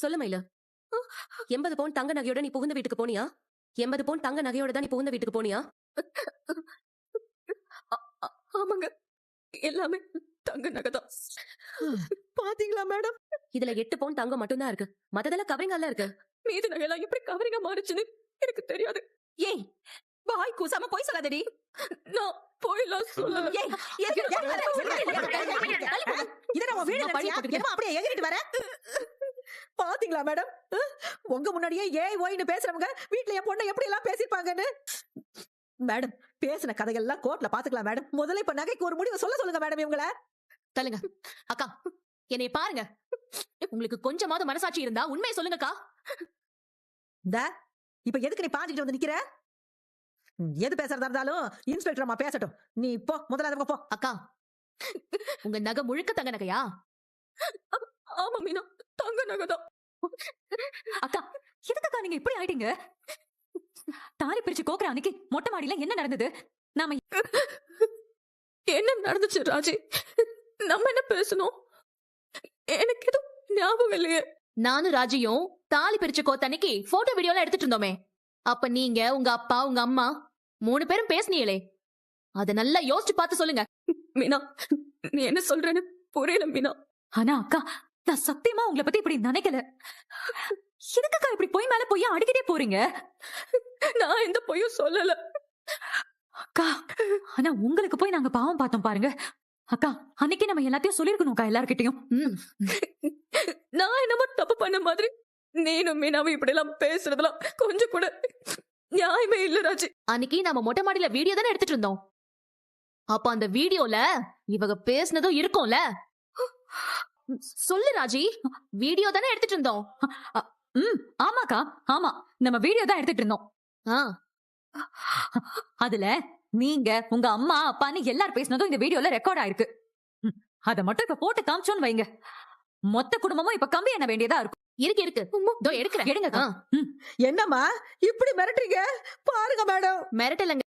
சொல்லு மயில. 80 பவுன் தங்க நகையோட நீ புகுந்த வீட்டுக்கு போனியா? 80 பவுன் தங்க நகையோட தான் நீ புகுந்த வீட்டுக்கு போனியா? ஆமாங்க, எல்லாமே தங்க நகைதான். பாத்தீங்களா மேடம்? இதுல 8 பவுன் தங்கம் மட்டும் தான் இருக்கு. மத்ததெல்லாம் கவரிங்கால இருக்கு. மீதி நகையெல்லாம் எப்படி கவரிங்கா மாறுச்சுன்னு எனக்கு தெரியாது. ஏய், வாய் கூசாம போய் சொல்லாதடி. நான் போயெல்லாம் சொல்லல. ஏய், இதென்ன உன் வீடு நினைச்சியா? என்னமோ அப்படியே எகிறிட்டு வர? பாத்தீங்களா மேடம்? உங்க முன்னாடியே ஏய் ஓய்னு பேசுறவங்க வீட்ல என் பொண்ணை எப்படி எல்லாம் பேசிருப்பாங்கன்னு. மேடம், பேசின கதைகள்லாம் கோர்ட்ல பாத்துக்கலாம் மேடம். முதல்ல இப்ப நகைக்கு ஒரு முடிவு சொல்ல சொல்லுங்க மேடம் இவங்கள. தள்ளுங்க அக்கா, என்னைய பாருங்க. உங்களுக்கு கொஞ்சமாவது மனசாட்சி இருந்தா உண்மையை சொல்லுங்கக்கா. இப்ப எதுக்கு நீ பாஞ்சிட்டு வந்து நிக்கிற? எது பேசுறதா இருந்தாலும் இன்ஸ்பெக்டர் அம்மா பேசட்டும். நீ போ, முதல்ல போ. அக்கா, உங்க நகை முழுக்க தங்க நகையா? ஆமா மீனா, தங்க நகைதான். அக்கா, எதுக்கா நீங்க இப்படி ஆயிட்டீங்க? தாலி பிரிச்சு கோக்குற அன்னைக்கு மொட்டை மாடியில என்ன நடந்தது? நாம என்ன நடந்துச்சு ராஜி? நம்ம என்ன பேசணும்? எனக்கு எதுவும் ஞாபகம் இல்லையே. நானும் ராஜியும் தாலி பிரிச்சு கோத்தன்னைக்கு போட்டோ வீடியோல எடுத்துட்டு இருந்தோமே. அப்ப நீங்க, உங்க அப்பா, உங்க அம்மா 3 பேரும் பேசுனீங்களே, அத நல்லா யோசிச்சு பார்த்து சொல்லுங்க. மீனா, நீ என்ன சொல்றேன்னு புரியல மீனா. ஆனா அக்கா, நான் சத்தியமா உங்களை பத்தி இப்படி நினைக்கல. எதுக்கா இப்படி போய் மேல போய் அடிக்கிட்டே போறீங்க? நான் எந்த பொய்யும் சொல்லல அக்கா. ஆனா உங்களுக்கு போய் நாங்க பாவம் பார்த்தோம் பாருங்க. அக்கா, அன்னைக்கு நம்ம எல்லாத்தையும் சொல்லிருக்கணும்க்கா எல்லார்கிட்டயும். நான் என்னமோ தப்பு பண்ண மாதிரி நீனும் மீனாவும் இப்படி எல்லாம் பேசுறதுலாம் கொஞ்சம் கூட நியாயமே இல்ல ராஜி. அன்னைக்கு நம்ம மொட்டை மாடியில வீடியோ தானே எடுத்துட்டு இருந்தோம். அப்ப அந்த வீடியோல இவங்க பேசினதும் இருக்கும்ல. சொல்லு ராஜி, வீடியோ தானே எடுத்துட்டு இருந்தோம். ஆமாக்கா, ஆமா, நம்ம வீடியோ தான் எடுத்துட்டு இருந்தோம். அதுல நீங்க, உங்க அம்மா, அப்பான்னு எல்லாரும் பேசினதும் இந்த வீடியோல ரெக்கார்ட் ஆயிருக்கு. அத மட்டும் இப்ப போட்டு காமிச்சோன்னு வைங்க, மொத்த குடும்பமும் இப்ப கம்பி என்ன வேண்டியதா இருக்கும். இருக்கு எடுக்கிறேன். எடுங்க. என்னம்மா இப்படி மிரட்டுறீங்க? பாருங்க மேடம். மிரட்டலங்க,